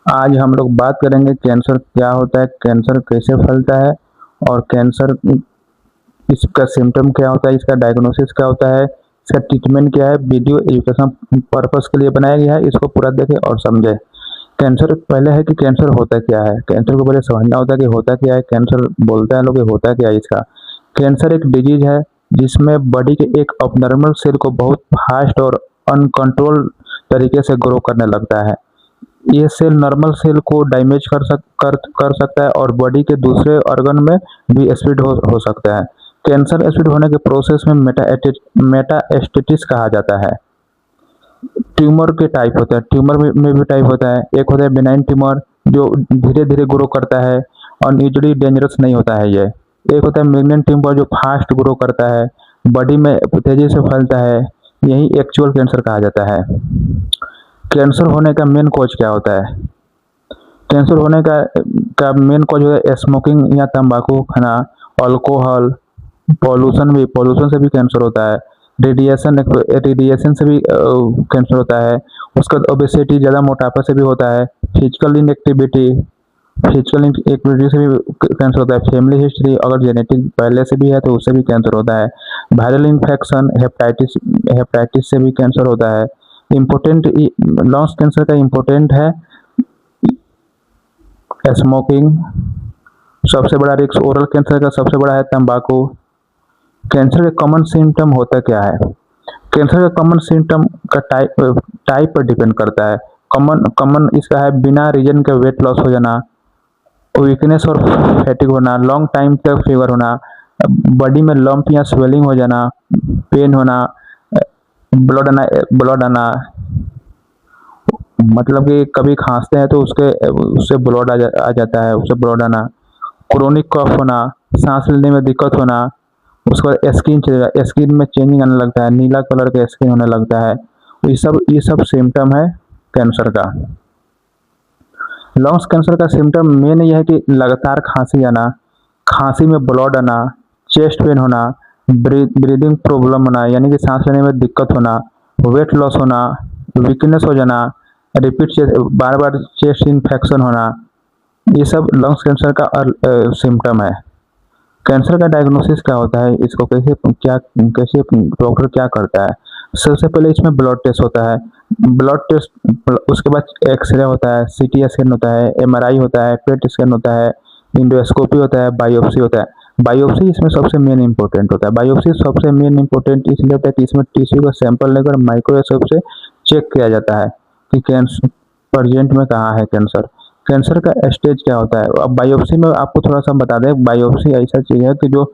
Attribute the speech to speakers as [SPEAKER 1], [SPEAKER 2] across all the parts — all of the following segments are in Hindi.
[SPEAKER 1] आज हम लोग बात करेंगे कैंसर क्या होता है, कैंसर कैसे फैलता है और कैंसर इसका सिम्टम क्या होता है, इसका डायग्नोसिस क्या होता है, इसका ट्रीटमेंट क्या है। वीडियो एजुकेशन पर्पस के लिए बनाया गया है, इसको पूरा देखें और समझें। कैंसर पहले है कि कैंसर होता क्या है, कैंसर को पहले समझना होता है कि होता क्या है। कैंसर बोलता है लोग कि होता क्या है इसका। कैंसर एक डिजीज है जिसमें बॉडी के एक अबनॉर्मल सेल को बहुत फास्ट और अनकंट्रोल तरीके से ग्रो करने लगता है। ये सेल नॉर्मल सेल को डैमेज कर सकता है और बॉडी के दूसरे ऑर्गन में भी स्प्रेड हो सकता है। कैंसर स्प्रेड होने के प्रोसेस में मेटास्टेसिस कहा जाता है। ट्यूमर के टाइप होता है, ट्यूमर में भी टाइप होता है। एक होता है बेनाइन ट्यूमर जो धीरे धीरे ग्रो करता है और यूजुअली डेंजरस नहीं होता है ये। एक होता है मैलिग्नेंट ट्यूमर जो फास्ट ग्रो करता है, बॉडी में तेजी से फैलता है, यही एक्चुअल कैंसर कहा जाता है। कैंसर होने का मेन कॉज क्या होता है? कैंसर होने का मेन कॉज होता है स्मोकिंग या तंबाकू खाना, अल्कोहल, पॉल्यूशन से भी कैंसर होता है। रेडिएशन से भी कैंसर होता है। उसका ओबेसिटी, ज़्यादा मोटापा से भी होता है। फिजिकल एक्टिविटी से भी कैंसर होता है। फैमिली हिस्ट्री अगर जेनेटिक पहले से भी है तो उससे भी कैंसर होता है। वायरल इन्फेक्शन, हेपेटाइटिस से भी कैंसर होता है। इम्पोर्टेंट लंग्स कैंसर का इम्पोर्टेंट है स्मोकिंग, सबसे बड़ा रिस्क। ओरल कैंसर का सबसे बड़ा है तंबाकू। कैंसर का कॉमन सिम्टम होता क्या है? कैंसर का कॉमन सिम्टम का टाइप पर डिपेंड करता है। कॉमन इसका है बिना रीजन के वेट लॉस हो जाना, वीकनेस और फैटिग होना, लॉन्ग टाइम तक फीवर होना, बॉडी में लंप या स्वेलिंग हो जाना, पेन होना, ब्लड आना, मतलब कि कभी खांसते हैं तो उससे ब्लड आ जाता है, उससे ब्लड आना, क्रोनिक कफ होना, सांस लेने में दिक्कत होना। उसके बाद स्किन में चेंजिंग आने लगता है, नीला कलर का स्किन होने लगता है। ये सब सिम्टम है कैंसर का। लंग्स कैंसर का सिम्टम मेन यह है कि लगातार खांसी आना, खांसी में ब्लड आना, चेस्ट पेन होना, ब्रीदिंग प्रॉब्लम होना यानी कि सांस लेने में दिक्कत होना, वेट लॉस होना, वीकनेस हो जाना, बार बार चेस्ट इन्फेक्शन होना, ये सब लंग्स कैंसर का सिम्टम है। कैंसर का डायग्नोसिस क्या होता है, इसको कैसे डॉक्टर क्या करता है? सबसे पहले इसमें ब्लड टेस्ट होता है। ब्लड टेस्ट, उसके बाद एक्सरे होता है, सीटी स्कैन होता है, एमआरआई होता है, पेट स्कैन होता है, इंडोस्कोपी होता है, बायोप्सी होता है। बायोप्सी इसमें सबसे मेन इंपॉर्टेंट होता है। बायोप्सी सबसे मेन इंपॉर्टेंट इसलिए होता है कि इसमें टिश्यू का सैंपल लेकर माइक्रोस्कोप से चेक किया जाता है कि कैंसर प्रेजेंट में कहाँ है कैंसर। कैंसर का स्टेज क्या होता है? अब बायोप्सी में आपको थोड़ा सा बता दें, बायोप्सी ऐसा चीज़ है कि जो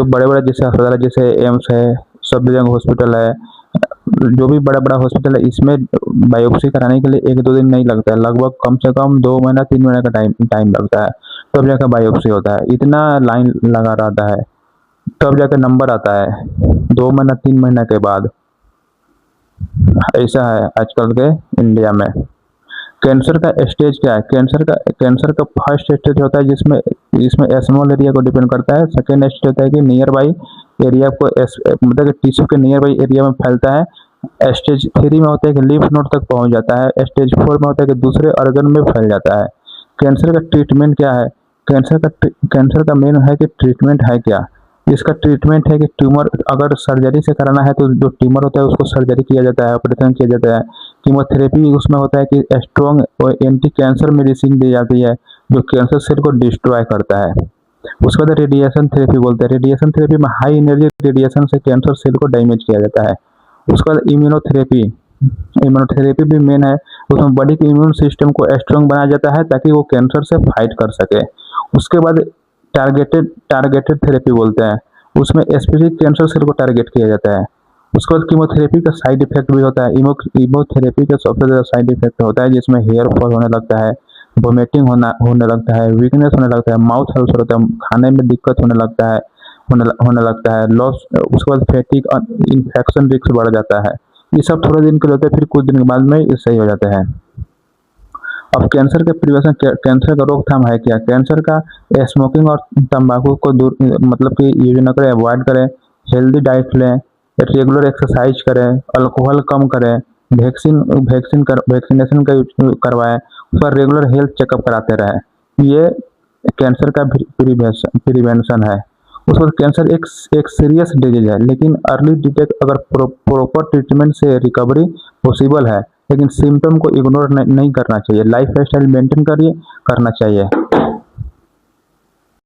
[SPEAKER 1] बड़े बड़े जैसे अस्पताल है, जैसे एम्स है, सफदरजंग हॉस्पिटल है, जो भी बड़ा बड़ा हॉस्पिटल है, इसमें बायोप्सी कराने के लिए 1-2 दिन नहीं लगता है, लगभग कम से कम 2 महीना 3 महीने का टाइम लगता है, तब जाकर बायोप्सी होता है। इतना लाइन लगा रहता है, तब जाकर नंबर आता है 2 महीना 3 महीना के बाद। ऐसा है आजकल के इंडिया में। कैंसर का स्टेज क्या है? कैंसर का फर्स्ट स्टेज होता है जिसमें इसमें स्मॉल एरिया को डिपेंड करता है। सेकेंड स्टेज होता है कि नियर बाई एरिया को मतलब कि टिश्यू के नियर बाई एरिया में फैलता है। स्टेज 3 में होता है कि लिम्फ नोड तक पहुंच जाता है। स्टेज 4 में होता है कि दूसरे ऑर्गन में फैल जाता है। कैंसर का ट्रीटमेंट क्या है? कैंसर का मेन है कि ट्रीटमेंट है क्या। इसका ट्रीटमेंट है कि ट्यूमर अगर सर्जरी से कराना है तो जो ट्यूमर होता है उसको सर्जरी किया जाता है, ऑपरेशन किया जाता है। कीमोथेरेपी उसमें होता है कि स्ट्रॉन्ग और एंटी कैंसर मेडिसिन दी जाती है जो कैंसर सेल को डिस्ट्रॉय करता है। उसके बाद रेडिएशन थेरेपी बोलते हैं। रेडिएशन थेरेपी में हाई एनर्जी रेडिएशन से कैंसर सेल को डैमेज किया जाता है। उसके बाद इम्यूनोथेरेपी भी मेन है। उसमें बॉडी के इम्यून सिस्टम को स्ट्रॉन्ग बनाया जाता है ताकि वो कैंसर से फाइट कर सके। उसके बाद टारगेटेड थेरेपी बोलते हैं, उसमें स्पेसिफिक कैंसर सेल को टारगेट किया जाता है। उसके बाद कीमोथेरेपी का साइड इफेक्ट भी होता है। कीमोथेरेपी का सबसे ज़्यादा साइड इफेक्ट होता है जिसमें हेयर फॉल होने लगता है, वोमिटिंग होने लगता है, वीकनेस होने लगता है, माउथ अल्सर होता है, खाने में दिक्कत होने लगता है, लॉस। उसके बाद फैटिग और इन्फेक्शन रिस्क बढ़ जाता है। ये सब थोड़े दिन के लिए होते हैं, फिर कुछ दिन के बाद में ये सही हो जाते हैं। अब कैंसर के प्रिवेंशन, कैंसर का रोकथाम है क्या? कैंसर का स्मोकिंग और तंबाकू को दूर मतलब कि यूज न करें, अवॉइड करें, हेल्दी डाइट लें, रेगुलर एक्सरसाइज करें, अल्कोहल कम करें, वैक्सीनेशन का करवाएं, उसका रेगुलर हेल्थ चेकअप कराते रहें। ये कैंसर का प्रिवेंशन है। उसके बाद कैंसर एक सीरियस डिजीज है, लेकिन अर्ली डिटेक्ट अगर प्रॉपर ट्रीटमेंट से रिकवरी पॉसिबल है, लेकिन सिम्टम को इग्नोर नहीं करना चाहिए। लाइफ स्टाइल मेंटेन करना चाहिए।